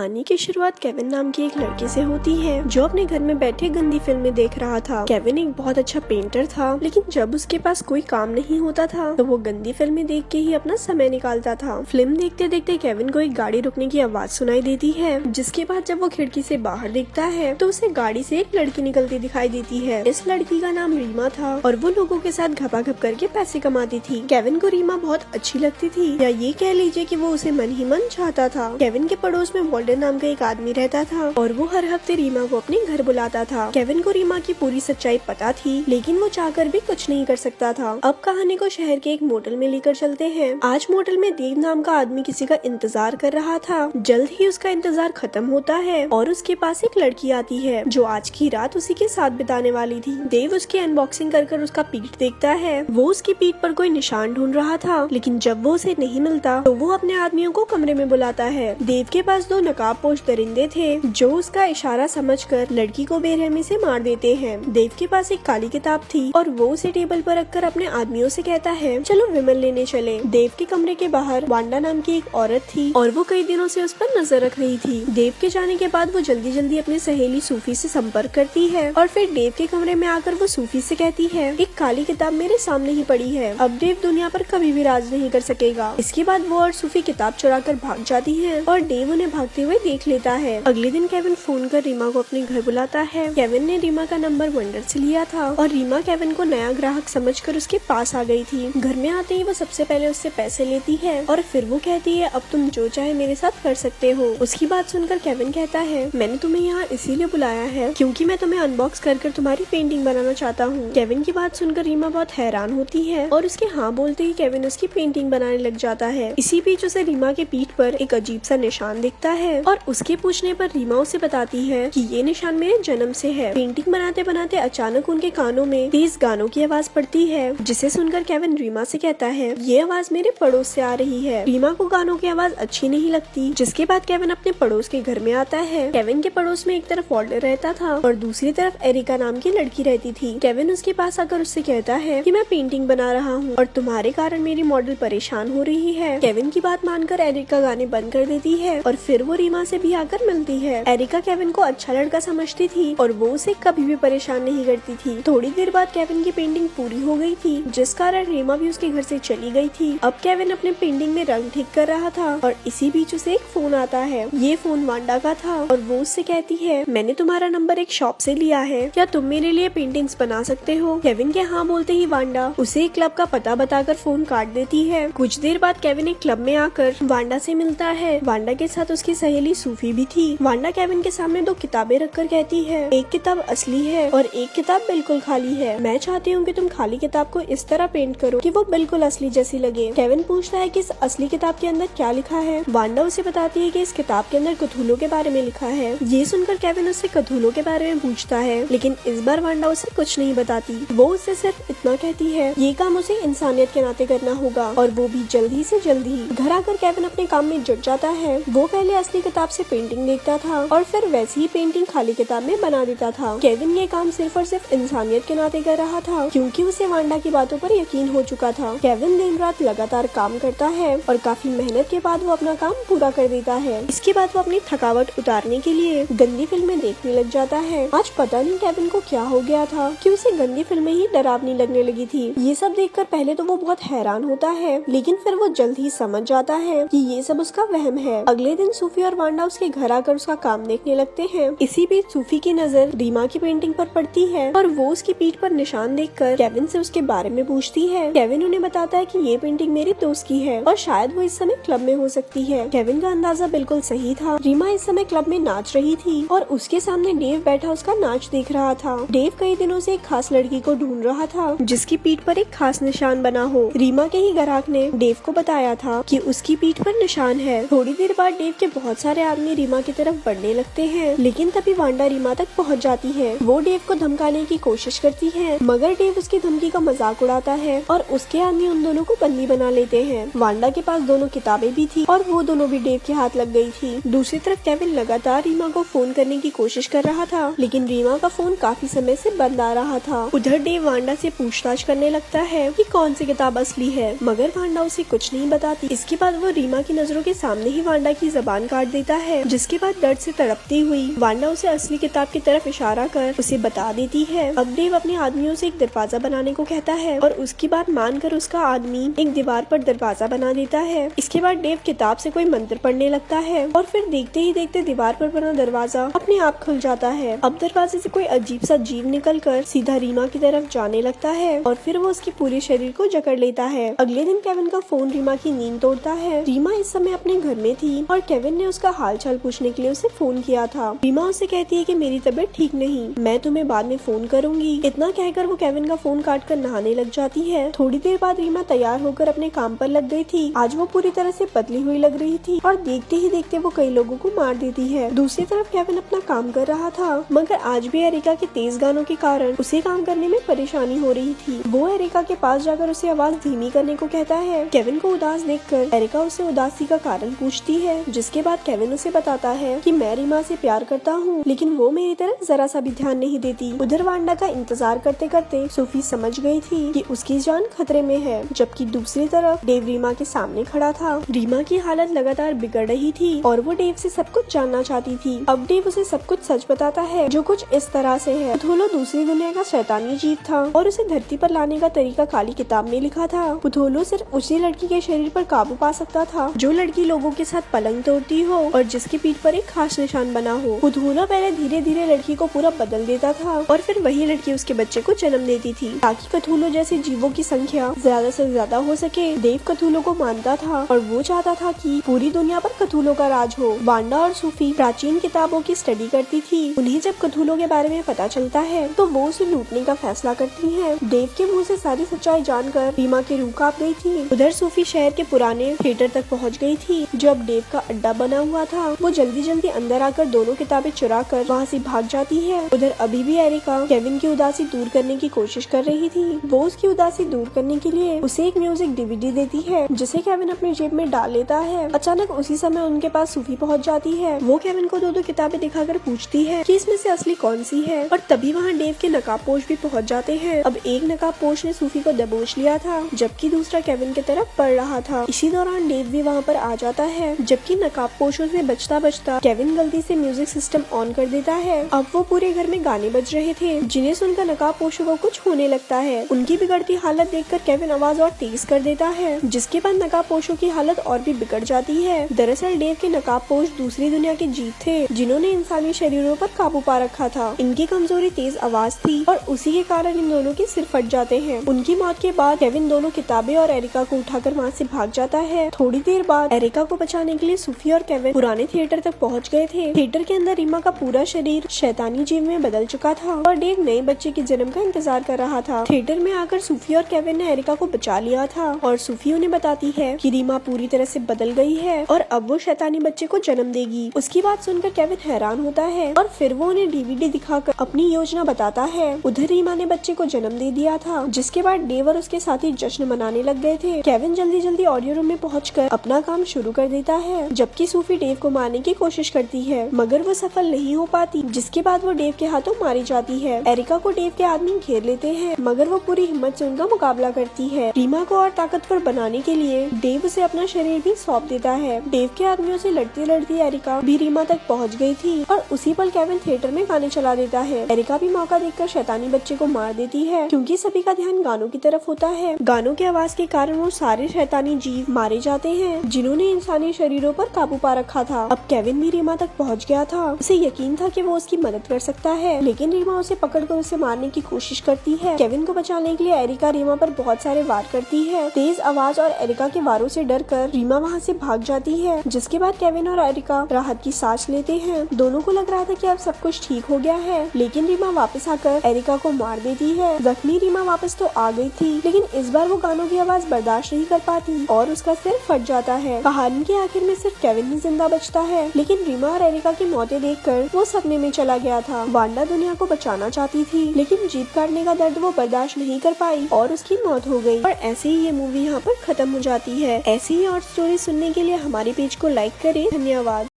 कहानी की शुरुआत केविन नाम की एक लड़के से होती है जो अपने घर में बैठे गंदी फिल्में देख रहा था। केविन एक बहुत अच्छा पेंटर था, लेकिन जब उसके पास कोई काम नहीं होता था तो वो गंदी फिल्में देख के ही अपना समय निकालता था। फिल्म देखते देखते केविन को एक गाड़ी रुकने की आवाज सुनाई देती है, जिसके बाद जब वो खिड़की से बाहर देखता है तो उसे गाड़ी से एक लड़की निकलती दिखाई देती है। इस लड़की का नाम रीमा था और वो लोगों के साथ घपाघप करके पैसे कमाती थी। केविन को रीमा बहुत अच्छी लगती थी, या ये कह लीजिए कि वो उसे मन ही मन चाहता था। केविन के पड़ोस में वॉल्डर नाम का एक आदमी रहता था और वो हर हफ्ते रीमा को अपने घर बुलाता था। केविन को रीमा की पूरी सच्चाई पता थी, लेकिन वो चाहकर भी कुछ नहीं कर सकता था। अब कहानी को शहर के एक मोटल में लेकर चलते हैं। आज मोटल में देव नाम का आदमी किसी का इंतजार कर रहा था। जल्द ही उसका इंतजार खत्म होता है और उसके पास एक लड़की आती है जो आज की रात उसी के साथ बिताने वाली थी। देव उसकी अनबॉक्सिंग कर उसका पीठ देखता है। वो उसकी पीठ पर कोई निशान ढूंढ रहा था, लेकिन जब वो उसे नहीं मिलता तो वो अपने आदमियों को कमरे में बुलाता है। देव के पास दो नकाबपोश दरिंदे थे जो उसका इशारा समझकर लड़की को बेरहमी से मार देते हैं। देव के पास एक काली किताब थी और वो उसे टेबल पर रखकर अपने आदमियों से कहता है, चलो विमल लेने चले। देव के कमरे के बाहर वांडा नाम की एक औरत थी और वो कई दिनों से उस पर नजर रख रही थी। देव के जाने के बाद वो जल्दी जल्दी अपनी सहेली सूफी से संपर्क करती है और फिर देव के कमरे में आकर वो सूफी से कहती है, एक काली किताब मेरे सामने ही पड़ी है, अब देव दुनिया पर कभी भी राज नहीं कर सकेगा। इसके बाद वो और सूफी किताब चुरा कर भाग जाती है और देव उन्हें भागते हुए देख लेता है। अगले दिन केविन फोन कर रीमा को अपने घर बुलाता है। केविन ने रीमा का नंबर वंडर से लिया था और रीमा केविन को नया ग्राहक समझकर उसके पास आ गई थी। घर में आते ही वो सबसे पहले उससे पैसे लेती है और फिर वो कहती है, अब तुम जो चाहे मेरे साथ कर सकते हो। उसकी बात सुनकर केविन कहता है, मैंने तुम्हें यहाँ इसीलिए बुलाया है क्योंकि मैं तुम्हें अनबॉक्स कर तुम्हारी पेंटिंग बनाना चाहता हूँ। केविन की बात सुनकर रीमा बहुत हैरान होती है और उसके हाँ बोलते ही केविन उसकी पेंटिंग बनाने लग जाता है। इसी बीच उसे रीमा के पीठ पर एक अजीब सा निशान दिखता है और उसके पूछने पर रीमा उसे बताती है कि ये निशान मेरे जन्म से है। पेंटिंग बनाते बनाते अचानक उनके कानों में तेज गानों की आवाज पड़ती है, जिसे सुनकर केविन रीमा से कहता है, ये आवाज मेरे पड़ोस से आ रही है। रीमा को गानों की आवाज अच्छी नहीं लगती, जिसके बाद केविन अपने पड़ोस के घर में आता है। केविन के पड़ोस में एक तरफ वॉल्टर रहता था और दूसरी तरफ एरिका नाम की लड़की रहती थी। केविन उसके पास आकर उससे कहता है कि मैं पेंटिंग बना रहा हूँ और तुम्हारे कारण मेरी मॉडल परेशान हो रही है। केविन की बात मानकर एरिका गाने बंद कर देती है और फिर वो रीमा से भी आकर मिलती है। एरिका केविन को अच्छा लड़का समझती थी और वो उसे कभी भी परेशान नहीं करती थी। थोड़ी देर बाद केविन की पेंटिंग पूरी हो गई थी, जिस कारण रीमा भी उसके घर से चली गई थी। अब केविन अपने पेंटिंग में रंग ठीक कर रहा था और इसी बीच उसे एक फोन आता है। ये फोन वांडा का था और वो उससे कहती है, मैंने तुम्हारा नंबर एक शॉप से लिया है, क्या तुम मेरे लिए पेंटिंग्स बना सकते हो? केविन के हाँ बोलते ही वांडा उसे एक क्लब का पता बताकर फोन काट देती है। कुछ देर बाद केविन एक क्लब में आकर वांडा से मिलता है। वांडा के साथ उसकी सहेली सूफी भी थी। वांडा केविन के सामने दो किताबें रखकर कहती है, एक किताब असली है और एक किताब बिल्कुल खाली है। मैं चाहती हूँ कि तुम खाली किताब को इस तरह पेंट करो कि वो बिल्कुल असली जैसी लगे। केविन पूछता है कि इस असली किताब के अंदर क्या लिखा है। वांडा उसे बताती है कि इस किताब के अंदर कथूलों के बारे में लिखा है। ये सुनकर केविन उससे कथूलों के बारे में पूछता है, लेकिन इस बार वांडा उसे कुछ नहीं बताती। वो उससे सिर्फ इतना कहती है, ये काम उसे इंसानियत के नाते करना होगा और वो भी जल्दी से जल्दी। घर आकर केविन अपने काम में जुट जाता है। वो पहले असली किताब से पेंटिंग देखता था और फिर वैसी ही पेंटिंग खाली किताब में बना देता था। केविन ये काम सिर्फ और सिर्फ इंसानियत के नाते कर रहा था क्योंकि उसे वांडा की बातों पर यकीन हो चुका था। केविन दिन रात लगातार काम करता है और काफी मेहनत के बाद वो अपना काम पूरा कर देता है। इसके बाद वो अपनी थकावट उतारने के लिए गंदी फिल्में देखने लग जाता है। आज पता नहीं केविन को क्या हो गया था कि उसे गंदी फिल्में ही डरावनी लगने लगी थी। ये सब देखकर पहले तो वो बहुत हैरान होता है, लेकिन फिर वो जल्द ही समझ जाता है कि ये सब उसका वहम है। अगले दिन सूफी और वांडा उसके घर आकर उसका काम देखने लगते हैं। इसी बीच सूफी की नजर रीमा की पेंटिंग पर पड़ती है और वो उसकी पीठ पर निशान देखकर केविन से उसके बारे में पूछती है। केविन उन्हें बताता है कि ये पेंटिंग मेरी दोस्त की है और शायद वो इस समय क्लब में हो सकती है। केविन का अंदाजा बिल्कुल सही था। रीमा इस समय क्लब में नाच रही थी और उसके सामने डेव बैठा उसका नाच देख रहा था। डेव कई दिनों से एक खास लड़की को ढूंढ रहा था जिसकी पीठ पर एक खास निशान बना हो। रीमा के ही ग्राहक ने डेव को बताया था कि उसकी पीठ पर निशान है। थोड़ी देर बाद डेव के बहुत सारे आदमी रीमा की तरफ बढ़ने लगते हैं, लेकिन तभी वांडा रीमा तक पहुंच जाती है। वो डेव को धमकाने की कोशिश करती है, मगर डेव उसकी धमकी का मजाक उड़ाता है और उसके आदमी उन दोनों को बंदी बना लेते हैं। वांडा के पास दोनों किताबें भी थी और वो दोनों भी डेव के हाथ लग गई थी। दूसरी तरफ केविन लगातार रीमा को फोन करने की कोशिश कर रहा था, लेकिन रीमा का फोन काफी समय से बंद आ रहा था। उधर डेव वांडा से पूछताछ करने लगता है कि कौन सी किताब असली है, मगर वांडा उसे कुछ नहीं बताती। इसके बाद वो रीमा की नजरों के सामने ही वांडा की जबान काट देता है, जिसके बाद दर्द से तड़पती हुई वांडा उसे असली किताब की तरफ इशारा कर उसे बता देती है। अब डेव अपने आदमियों से एक दरवाजा बनाने को कहता है और उसकी बात मानकर उसका आदमी एक दीवार पर दरवाजा बना देता है। इसके बाद डेव किताब से कोई मंत्र पढ़ने लगता है और फिर देखते ही देखते दीवार पर बना दरवाजा अपने आप खुल जाता है। अब दरवाजे से कोई अजीब सा जीव निकलकर सीधा रीमा की तरफ जाने लगता है और फिर वो उसके पूरे शरीर को जकड़ लेता है। अगले दिन केविन का फोन रीमा की नींद तोड़ता है। रीमा इस समय अपने घर में थी और केविन ने उसका हाल चाल पूछने के लिए उसे फोन किया था। रीमा उसे कहती है कि मेरी तबीयत ठीक नहीं, मैं तुम्हें बाद में फोन करूंगी। इतना कहकर वो केविन का फोन काट कर नहाने लग जाती है। थोड़ी देर बाद रीमा तैयार होकर अपने काम पर लग गई थी। आज वो पूरी तरह से पतली हुई लग रही थी और देखते ही देखते वो कई लोगों को मार देती है। दूसरी तरफ केविन अपना काम कर रहा था, मगर आज भी एरिका के तेज गानों के कारण उसे काम करने में परेशानी हो रही थी। वो एरिका के पास जाकर उसे आवाज धीमी करने को कहता है। केविन को उदास देखकर एरिका उसे उदासी का कारण पूछती है, जिसके बाद केविन उसे बताता है कि मैं रीमा से प्यार करता हूँ, लेकिन वो मेरी तरफ जरा सा भी ध्यान नहीं देती। उधर वांडा का इंतजार करते करते सोफी समझ गई थी कि उसकी जान खतरे में है, जबकि दूसरी तरफ डेव रीमा के सामने खड़ा था। रीमा की हालत लगातार बिगड़ रही थी और वो डेव से सब कुछ जानना चाहती थी। अब डेव उसे सब कुछ सच बताता है, जो कुछ इस तरह से है। पुथोलो दूसरी दुनिया का शैतानी जीव था और उसे धरती पर लाने का तरीका काली किताब में लिखा था। पुथोलो सिर्फ उसी लड़की के शरीर पर काबू पा सकता था जो लड़की लोगों के साथ पलंग तोड़ती हो और जिसकी पीठ पर एक खास निशान बना हो। पुथोलो पहले धीरे धीरे लड़की को पूरा बदल देता था और फिर वही लड़की उसके बच्चे को जन्म देती थी, ताकि कथूलो जैसे जीवों की संख्या ज्यादा से ज्यादा हो सके। देव कथूलो को मानता था और वो चाहता था कि पूरी दुनिया पर कथूलो का राज हो। वांडा और सूफी प्राचीन किताबों की स्टडी करती थी। उन्हें जब कथूलो के बारे में पता चलता है तो वो उसे लूटने का फैसला करती है। देव के मुंह से सारी सच्चाई जानकर रीमा की रूह कांप गई थी। उधर सूफी शहर के पुराने थिएटर तक पहुंच गई थी, जो अब डेव का अड्डा बना हुआ था। वो जल्दी जल्दी अंदर आकर दोनों किताबें चुरा कर वहाँ से भाग जाती है। उधर अभी भी एरिका केविन की उदासी दूर करने की कोशिश कर रही थी। वो उसकी उदासी दूर करने के लिए उसे एक म्यूजिक डीवीडी देती है, जिसे केविन अपनी जेब में डाल लेता है। अचानक उसी समय उनके पास सूफी पहुंच जाती है। वो केविन को दो किताबें दिखाकर पूछती है कि इसमें से असली कौन सी है, और तभी वहाँ डेव के नकाबपोश भी पहुंच जाते हैं। अब एक नकाबपोश ने सूफी को दबोच लिया था, जबकि दूसरा केविन की तरफ पड़ रहा था। इसी दौरान डेव भी वहाँ पर आ जाता है, जबकि नकाबपोशों से बचता बचता केविन गलती से म्यूजिक सिस्टम ऑन कर देता है। अब वो पूरे घर में गाने बज रहे थे, जिन्हें सुनकर नकाबपोशों को कुछ होने लगता है। उनकी बिगड़ती हालत देखकर केविन आवाज और तेज कर देता है, जिसके बाद नकाबपोशों की हालत और भी बिगड़ जाती है। दरअसल डेव के नकाबपोश दूसरी दुनिया के जीव थे, जिन्होंने इंसानी शरीरों पर काबू पा रखा था। इनकी कमजोरी तेज आवाज थी और उसी के कारण इन दोनों के सिर फट जाते हैं। उनकी मौत के बाद केविन दोनों किताबें और एरिका को उठाकर वहाँ से भाग जाता है। थोड़ी देर बाद एरिका को बचाने के लिए सूफी और केविन पुराने थिएटर तक पहुँच गए थे। थिएटर के अंदर रीमा का पूरा शरीर शैतानी जीव में बदल चुका था और डेव नए बच्चे के जन्म का इंतजार कर रहा था। थिएटर में आकर सूफी और केविन ने एरिका को बचा लिया था और सूफी उन्हें बताती है कि रीमा पूरी तरह से बदल गई है और अब वो शैतानी बच्चे को जन्म देगी। उसकी बात सुनकर केविन हैरान होता है और फिर वो उन्हें डीवीडी दिखाकर अपनी योजना बताता है। उधर रीमा ने बच्चे को जन्म दे दिया था, जिसके बाद डेव और उसके साथी जश्न मनाने लग गए थे। केविन जल्दी जल्दी ऑडियो रूम में पहुंचकर अपना काम शुरू कर देता है, जबकि सूफी डेव को मारने की कोशिश करती है, मगर वो सफल नहीं हो पाती, जिसके बाद वो डेव के हाथों मारी जाती है। एरिका को डेव के आदमी घेर लेते हैं, मगर वो पूरी हिम्मत से उनका मुकाबला करती है। रीमा को और ताकतवर बनाने के लिए डेव उसे अपना शरीर भी सौंप देता है। डेव के आदमियों से लड़ती लड़ती एरिका भी रीमा तक पहुंच गई थी और उसी पल केविन थिएटर में गाने चला देता है। एरिका भी मौका देखकर शैतानी बच्चे को मार देती है, क्योंकि सभी का ध्यान गानों की तरफ होता है। गानों की आवाज के कारण वो सारे शैतानी जीव मारे जाते हैं, जिन्होंने इंसानी शरीरों पर काबू पा रखा था। अब केविन भी रीमा तक पहुंच गया था। उसे यकीन था कि वो उसकी मदद कर सकता है, लेकिन रीमा उसे पकड़कर उसे मारने की कोशिश करती है। केविन को बचाने के लिए एरिका रीमा पर बहुत सारे वार करती है। तेज आवाज और एरिका के वारों से डरकर रीमा वहाँ से भाग जाती है, जिसके बाद केविन और एरिका राहत की सांस लेते हैं। दोनों को लग रहा था कि अब सब कुछ ठीक हो गया है, लेकिन रीमा वापस आकर एरिका को मार देती है। जख्मी रीमा वापस तो आ गई थी, लेकिन इस बार वो गानों की आवाज बर्दाश्त नहीं कर पाती और उसका सिर फट जाता है। कहानी के आखिर में सिर्फ केविन ही जिंदा बचता है, लेकिन रीमा और एरिका की मौतें देखकर वो सपने में चला गया था। वांडा दुनिया को बचाना चाहती थी, लेकिन जीभ काटने का दर्द वो बर्दाश्त नहीं कर पाई और उसकी मौत हो गई। और ऐसे ही ये मूवी यहाँ पर खत्म हो जाती है। ऐसी ही और स्टोरी सुनने के लिए हमारे पेज को लाइक करें। धन्यवाद।